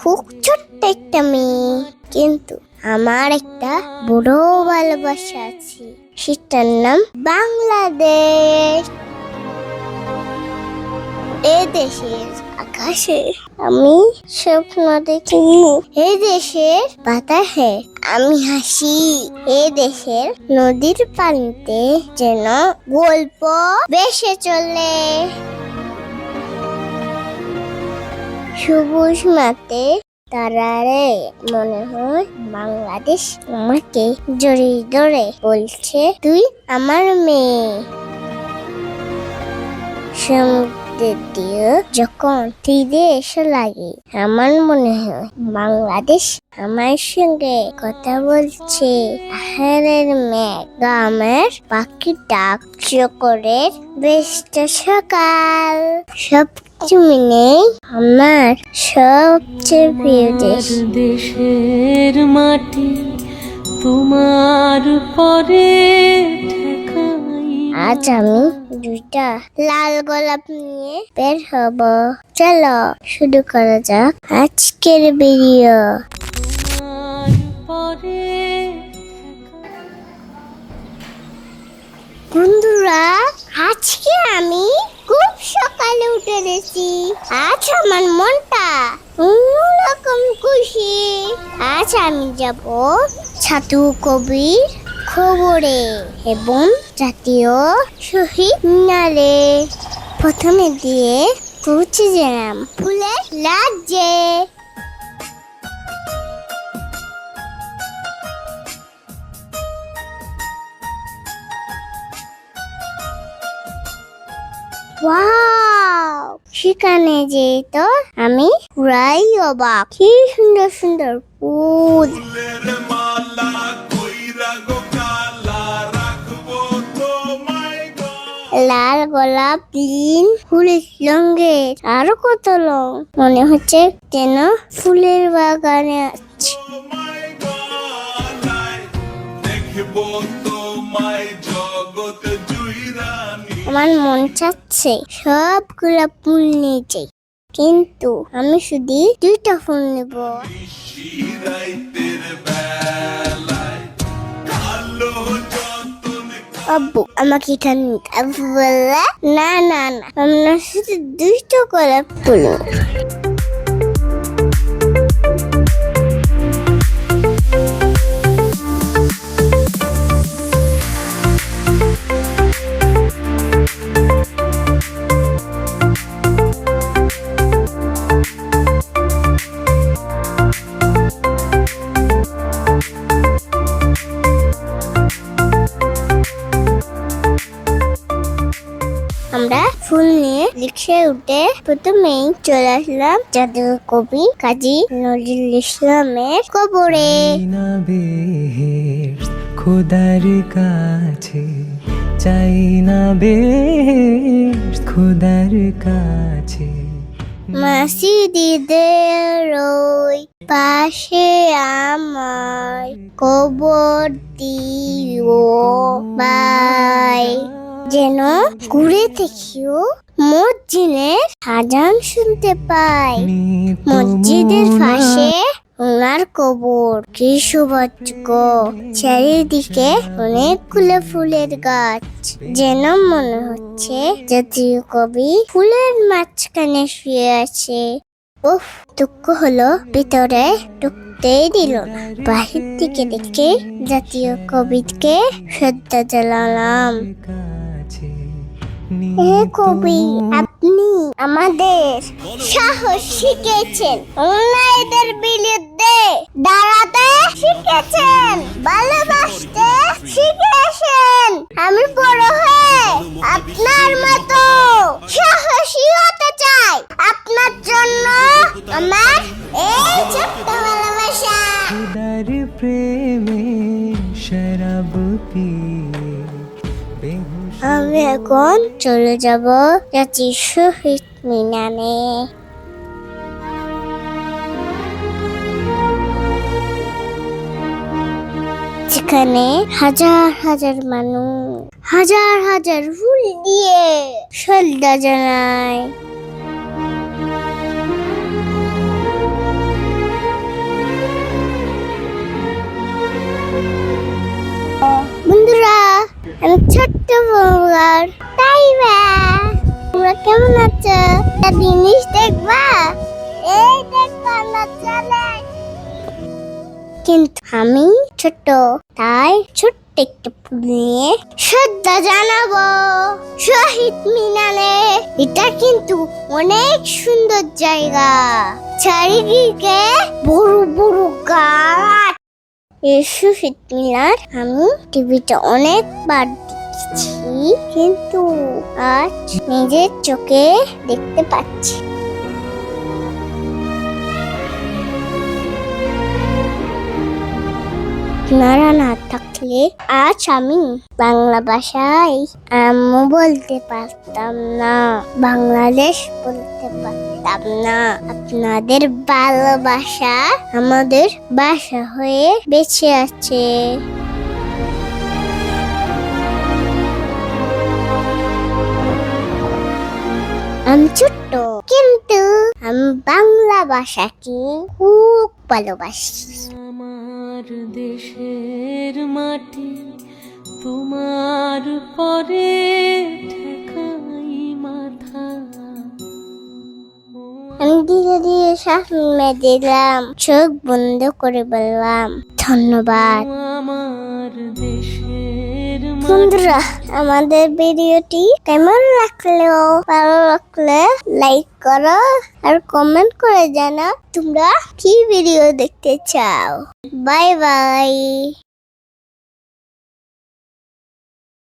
খুব ছোট্ট একটা মেয়ে, কিন্তু আমার একটা বড় ভালোবাসা আছে, সেটার নাম বাংলাদেশ। এ দেশের আকাশে আমি স্বপ্ন দেখি, এ দেশের বাতাসে আমি হাসি, এ দেশের নদীর পানিতে যেন গল্প ভেসে চলে। সবুজ মাঠে দাঁড়ালে মনে হয় বাংলাদেশ আমাকে জড়িয়ে ধরে বলছে, তুই আমার মেয়ে। যখন তীরে এসে লাগে আমার মনে হয় বাংলাদেশ আমার সঙ্গে কথা বলছে। আহারের মেঘ, গ্রামের পাখি ডাক, চকরের ব্যস্ত সকাল, সব তুমি নেই আমার সবচেয়ে প্রিয় দেশ। দেশের মাটি তোমার পরে আজ আমি 2টা লাল গোলাপ নিয়ে বের হব। চলো শুরু করা যাক আজকের ভিডিও। বন্ধুরা, আজকে আমি খুব সকালে উঠে গেছি। আজ আমার মনটা অন্যরকম খুশি। আজ আমি যাব ছাতু কবির খবরে এবং জাতীয় শহীদ মিনারে। প্রথমে দিয়ে পৌঁছে গেলাম ফুলের রাজ্যে। ওয়াও! সেখানে যেয়ে তো আমি পুরাই অবাক। কি সুন্দর সুন্দর ফুল, লাল গোলাপ, গ্রিন ফুলের রঙে আরো কত রং। মনে হচ্ছে যেন ফুলের বাগানে আছে। আমার মন চাচ্ছে সবগুলা ফুল নিয়ে যাই, কিন্তু আমি শুধু 2টা ফুল নেব। আব্বু আমাকে এখানে আব্বু বললে না না না, আমরা শুধু 2টা গোলাপ ফুল নেব। আমরা ফুল নিয়ে রিক্সায় উঠে প্রথমেই চলে আসলাম জাতীয় কবি কাজী নজরুল ইসলামের কবরে। খোদার কাছে চাই না বেশ, খোদার কাছে মসজিদের ওই পাশে আমার কবর দিও ভাই, যেন ঘুরে দেখিও মসজিদের আজান শুনতে পাই। মসজিদের পাশে ওনার কবর, কি সৌভাগ্য! চারিদিকে অনেকগুলো ফুলের গাছ, যেন মনে হচ্ছে জাতীয় কবি ফুলের মাঝখানে শুয়ে আছে। উফ, দুঃখ হলো ভিতরে ঢুকতেই দিল না। বাহির থেকে দেখে জাতীয় কবিকে শ্রদ্ধা জানালাম। হে কবি, আপনি আমাদের সাহস শিখেছেন, অন্যায়দের বিরুদ্ধে দাঁড়াতে শিখেছেন, ভালোবাসতে শিখেছেন। আমি বড় হয়ে আপনার মতো সাহসী হতে চাই। আপনার জন্য আমার এই ছোট্ট ভালোবাসা। খোদার প্রেমে শরাব পিয়ে আমি এখন চলে যাব জাতীয় শহীদ মিনারে। যেখানে হাজার হাজার মানুষ হাজার হাজার ফুল দিয়ে শ্রদ্ধা জানায়। বন্ধুরা, আমি ছোট্ট বন্ধুর তাই বা তোমরা কেমন আছো? একটা জিনিস দেখবা? এই দেখবা না চলে, কিন্তু আমি ছোট, তাই ছোট্ট একটা ফুল নিয়ে শ্রদ্ধা জানাবো শহীদ মিনারে। এটা কিন্তু অনেক সুন্দর জায়গা, চারিদিকে বড় বড় গাছ। এই শহীদ মিনার আমি টিভিতে অনেকবার দেখেছি, কিন্তু আজ নিজের চোখে দেখতে পাচ্ছি। আপনারা না থাকলে আজ আমি বাংলা ভাষায় আম্মু বলতে পারতাম না, বাংলাদেশ বলতে পারতাম না। আপনাদের ভালোবাসা আমাদের ভাষা হয়ে বেঁচে আছে। আমি ছোট্ট, কিন্তু আমি বাংলা ভাষাকে খুব ভালোবাসি। আমার দেশের মাটি তোমার পরে ঠেকাই মাথা। আমি ধীরে ধীরে শ্বাস নিয়ে দিলাম, চোখ বন্ধ করে বললাম ধন্যবাদ। আমার দেশের বন্ধুরা, আমাদের ভিডিওটি কেমন লাগলো? ভালো লাগলে লাইক করো আর কমেন্ট করে জানাও তোমরা কি ভিডিও দেখতে চাও। Bye bye.